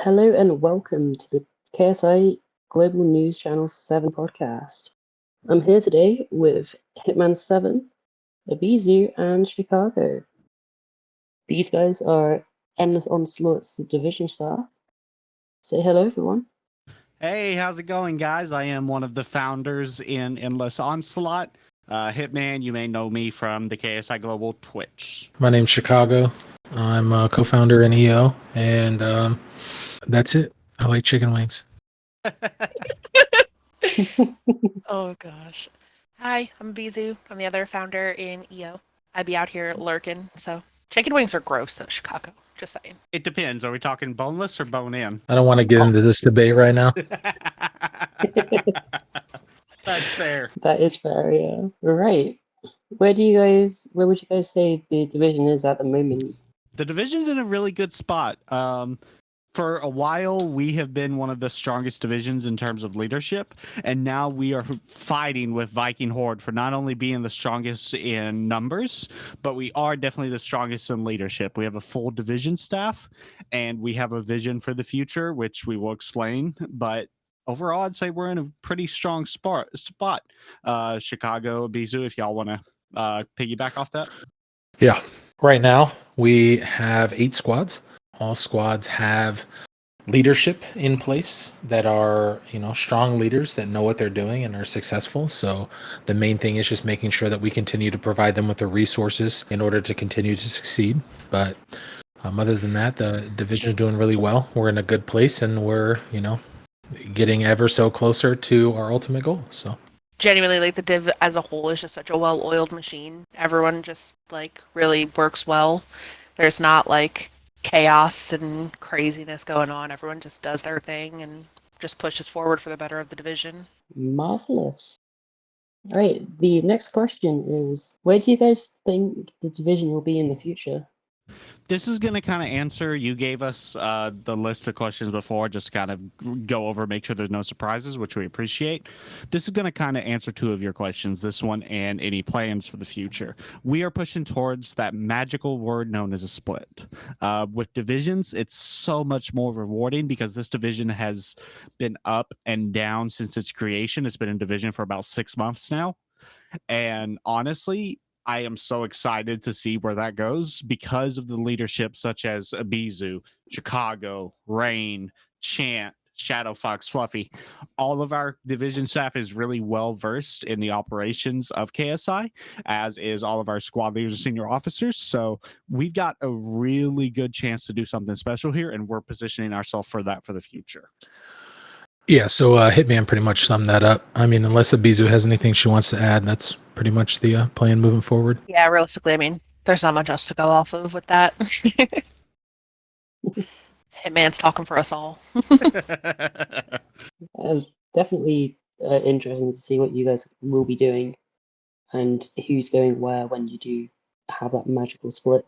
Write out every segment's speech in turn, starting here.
Hello and welcome to the KSI Global News Channel 7 podcast. I'm here today with Hitman 7, Abizu, and Chicago. These guys are Endless Onslaught's division staff. Say hello, everyone. Hey, how's it going, guys? I am one of the founders in Endless Onslaught. Hitman, you may know me from the KSI Global Twitch. My name's Chicago. I'm a co-founder in EO, and that's it. I like chicken wings. Oh gosh. Hi, I'm Bizu. I'm the other founder in EO. I'd be out here lurking, so chicken wings are gross though, Chicago. Just saying. It depends. Are we talking boneless or bone in? I don't want to get into this debate right now. That's fair. That is fair, yeah. Right. Where would you guys say the division is at the moment? The division's in a really good spot. For a while, we have been one of the strongest divisions in terms of leadership, and now we are fighting with Viking Horde for not only being the strongest in numbers, but we are definitely the strongest in leadership. We have a full division staff, and we have a vision for the future, which we will explain. But overall, I'd say we're in a pretty strong spot. Chicago, Bizu, if y'all want to piggyback off that. Yeah. Right now, we have 8 squads. All squads have leadership in place that are, strong leaders that know what they're doing and are successful. So the main thing is just making sure that we continue to provide them with the resources in order to continue to succeed. But other than that, the division is doing really well. We're in a good place, and we're, getting ever so closer to our ultimate goal. So Genuinely, like the div as a whole is just such a well-oiled machine. Everyone just really works well. There's not chaos and craziness going on. Everyone just does their thing and just pushes forward for the better of the division. Marvelous. All right, the next question is, where do you guys think the division will be in the future? This is going to kind of answer. You gave us the list of questions before, just kind of go over, make sure there's no surprises, which we appreciate. This is going to kind of answer 2 of your questions, this one and any plans for the future. We are pushing towards that magical word known as a split. With divisions, it's so much more rewarding because this division has been up and down since its creation. It's been in division for about 6 months now. And honestly, I am so excited to see where that goes because of the leadership such as Abizu, Chicago, Rain, Chant, Shadow Fox, Fluffy. All of our division staff is really well versed in the operations of KSI, as is all of our squad leaders and senior officers. So we've got a really good chance to do something special here, and we're positioning ourselves for that for the future. yeah, so Hitman pretty much summed that up. I mean, unless Abizu has anything she wants to add, that's pretty much the plan moving forward. Yeah, realistically, there's not much else to go off of with that. Hitman's talking for us all. Definitely interesting to see what you guys will be doing and who's going where when you do have that magical split.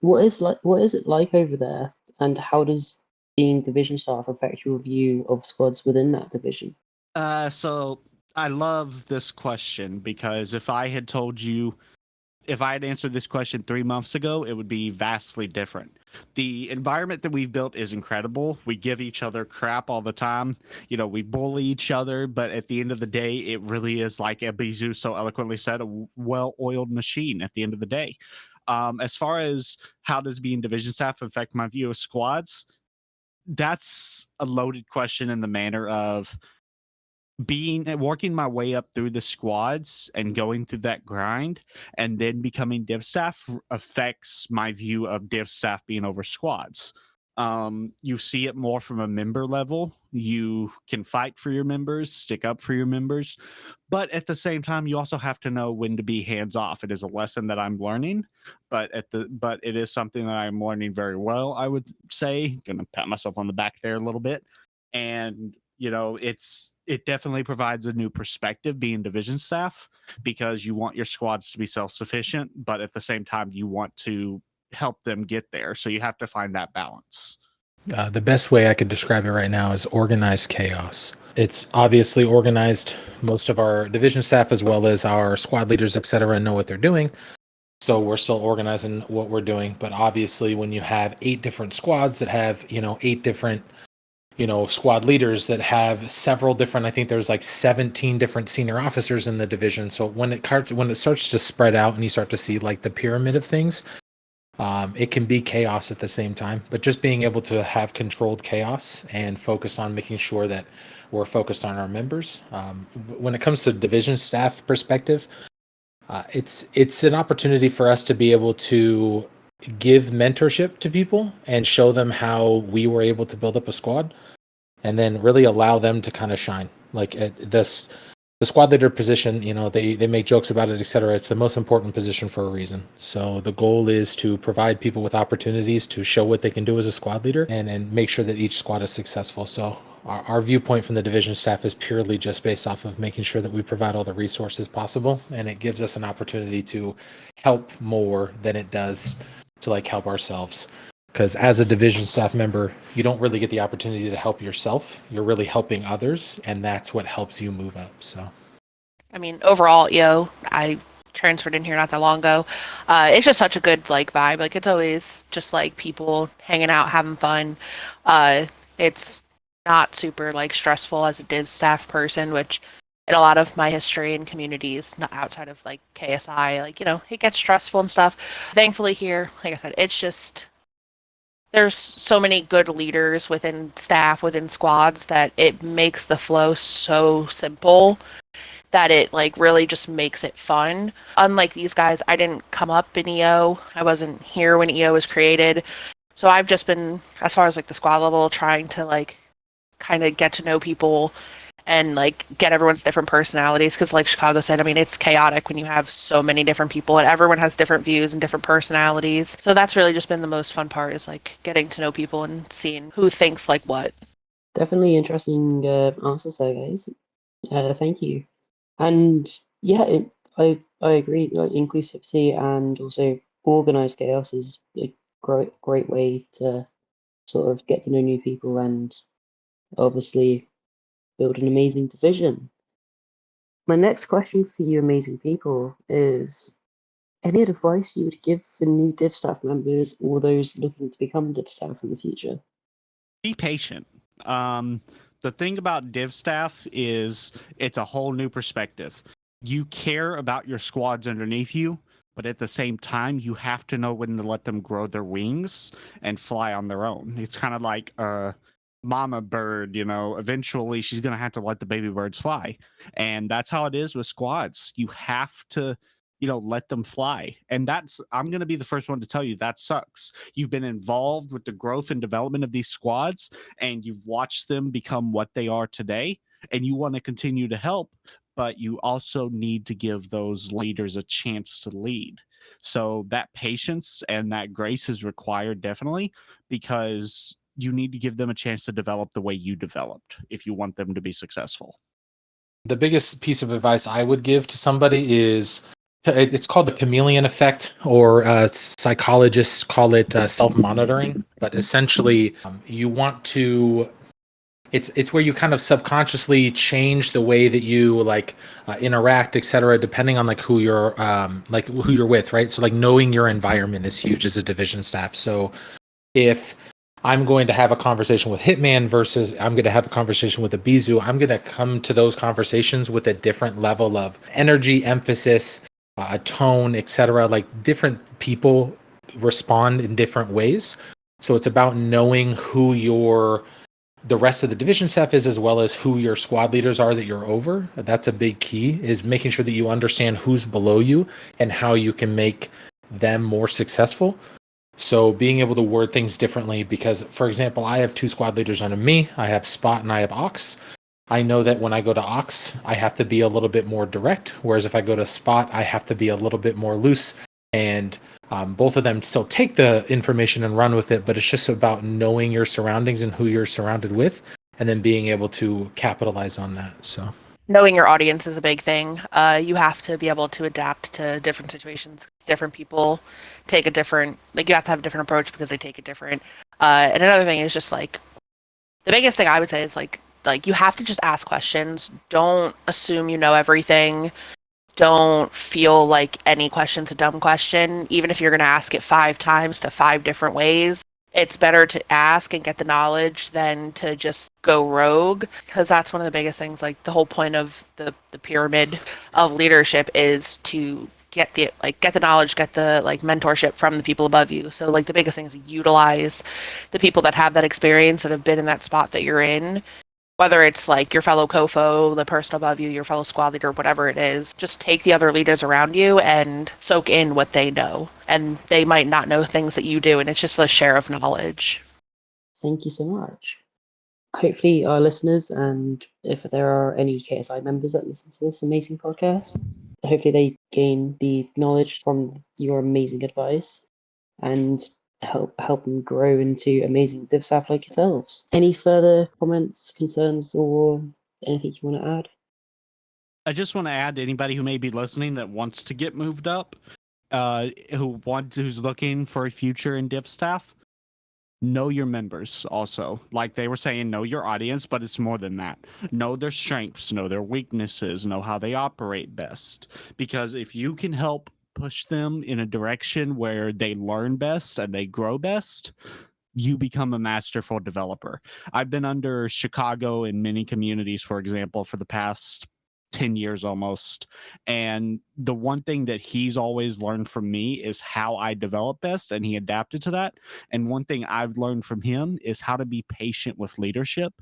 What is it like over there, and how does being division staff affect your view of squads within that division? So I love this question because if I had answered this question 3 months ago, it would be vastly different. The environment that we've built is incredible. We give each other crap all the time. We bully each other, but at the end of the day, it really is, like Abizu so eloquently said, a well-oiled machine at the end of the day. As far as how does being division staff affect my view of squads, that's a loaded question in the manner of working my way up through the squads and going through that grind and then becoming div staff affects my view of div staff being over squads. You see it more from a member level. You can fight for your members, stick up for your members, but at the same time, you also have to know when to be hands off. It is a lesson that I'm learning, but it is something that I'm learning very well. I would say, gonna pat myself on the back there a little bit, and it definitely provides a new perspective being division staff because you want your squads to be self-sufficient, but at the same time, you want to help them get there. So you have to find that balance. The best way I could describe it right now is organized chaos. It's obviously organized. Most of our division staff, as well as our squad leaders, etc., know what they're doing. So we're still organizing what we're doing. But obviously, when you have 8 different squads that have, 8 different squad leaders that have several different, I think there's like 17 different senior officers in the division. So when it starts to spread out and you start to see like the pyramid of things, it can be chaos at the same time. But just being able to have controlled chaos and focus on making sure that we're focused on our members. When it comes to division staff perspective, it's an opportunity for us to be able to give mentorship to people and show them how we were able to build up a squad, and then really allow them to kind of shine. Like at this, the squad leader position, they make jokes about it, etc. It's the most important position for a reason. So the goal is to provide people with opportunities to show what they can do as a squad leader, and make sure that each squad is successful. So our viewpoint from the division staff is purely just based off of making sure that we provide all the resources possible, and it gives us an opportunity to help more than it does to like help ourselves. Because as a division staff member, you don't really get the opportunity to help yourself. You're really helping others, and that's what helps you move up. So, I mean, overall, I transferred in here not that long ago. It's just such a good like vibe. Like it's always just like people hanging out, having fun. It's not super like stressful as a div staff person, which in a lot of my history and communities, not outside of like KSI, like it gets stressful and stuff. Thankfully here, like I said, it's just there's so many good leaders within staff, within squads, that it makes the flow so simple that it like really just makes it fun. Unlike these guys, I didn't come up in EO. I wasn't here when EO was created. So I've just been, as far as like the squad level, trying to like kind of get to know people and like get everyone's different personalities, because like Chicago said, I mean, it's chaotic when you have so many different people and everyone has different views and different personalities. So that's really just been the most fun part, is like getting to know people and seeing who thinks like what. Definitely interesting answers there, guys. Thank you. And yeah, I agree. Like inclusivity and also organized chaos is a great way to sort of get to know new people and obviously build an amazing division. My next question for you, amazing people, is any advice you would give for new div staff members or those looking to become div staff in the future? Be patient. The thing about div staff is it's a whole new perspective. You care about your squads underneath you, but at the same time, you have to know when to let them grow their wings and fly on their own. It's kind of like a mama bird, eventually she's going to have to let the baby birds fly. And that's how it is with squads. You have to, let them fly. And I'm going to be the first one to tell you that sucks. You've been involved with the growth and development of these squads, and you've watched them become what they are today, and you want to continue to help, but you also need to give those leaders a chance to lead. So that patience and that grace is required, definitely, because you need to give them a chance to develop the way you developed if you want them to be successful. the biggest piece of advice I would give to somebody is, it's called the chameleon effect, or psychologists call it self-monitoring. But essentially, you want to it's where you kind of subconsciously change the way that you like interact, etc., depending on like who you're with, right? So like knowing your environment is huge as a division staff. So if I'm going to have a conversation with Hitman versus I'm going to have a conversation with a Bizu, I'm going to come to those conversations with a different level of energy, emphasis, tone, etc. Like different people respond in different ways. So it's about knowing who the rest of the division staff is, as well as who your squad leaders are that you're over. That's a big key, is making sure that you understand who's below you and how you can make them more successful. So being able to word things differently, because for example, I have 2 squad leaders under me. I have Spot and I have Ox. I know that when I go to Ox, I have to be a little bit more direct, whereas if I go to Spot, I have to be a little bit more loose. And both of them still take the information and run with it, but it's just about knowing your surroundings and who you're surrounded with, and then being able to capitalize on that. So Knowing your audience is a big thing. You have to be able to adapt to different situations. Different people take a different, like you have to have a different approach because they take it different. And another thing is just like, the biggest thing I would say is like you have to just ask questions. Don't assume you know everything. Don't feel like any question's a dumb question. Even if you're going to ask it 5 times to 5 different ways, it's better to ask and get the knowledge than to just go rogue, because that's one of the biggest things. Like the whole point of the pyramid of leadership is to get the knowledge, get the mentorship from the people above you. So like the biggest thing is utilize the people that have that experience, that have been in that spot that you're in, whether it's like your fellow COFO, the person above you, your fellow squad leader, whatever it is. Just take the other leaders around you and soak in what they know. And they might not know things that you do, and it's just a share of knowledge. Thank you so much. Hopefully, our listeners, and if there are any KSI members that listen to this amazing podcast, hopefully they gain the knowledge from your amazing advice and help them grow into amazing div staff like yourselves. Any further comments, concerns, or anything you want to add? I just want to add to anybody who may be listening that wants to get moved up, who's looking for a future in div staff. Know your members also. Like they were saying, know your audience, but it's more than that. Know their strengths, know their weaknesses, know how they operate best. Because if you can help push them in a direction where they learn best and they grow best, you become a masterful developer. I've been under Chicago in many communities, for example, for the past 10 years almost. And the one thing that he's always learned from me is how I develop best, and he adapted to that. And one thing I've learned from him is how to be patient with leadership.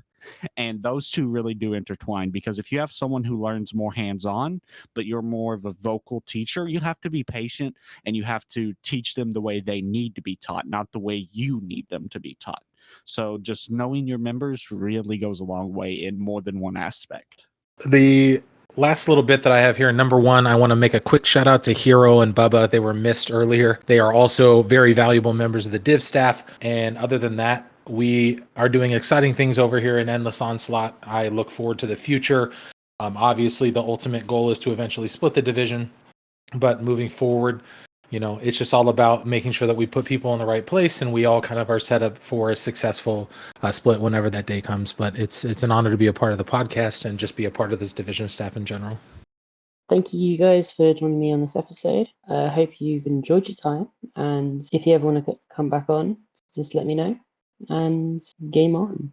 And those two really do intertwine, because if you have someone who learns more hands-on, but you're more of a vocal teacher, you have to be patient and you have to teach them the way they need to be taught, not the way you need them to be taught. So just knowing your members really goes a long way in more than one aspect. The last little bit that I have here, number one, I want to make a quick shout out to Hero and Bubba. They were missed earlier. They are also very valuable members of the div staff. And other than that, we are doing exciting things over here in Endless Onslaught. I look forward to the future. Obviously, the ultimate goal is to eventually split the division. But moving forward, it's just all about making sure that we put people in the right place and we all kind of are set up for a successful split whenever that day comes. But it's an honor to be a part of the podcast and just be a part of this division staff in general. Thank you guys for joining me on this episode. I hope you've enjoyed your time. And if you ever want to come back on, just let me know. And game on.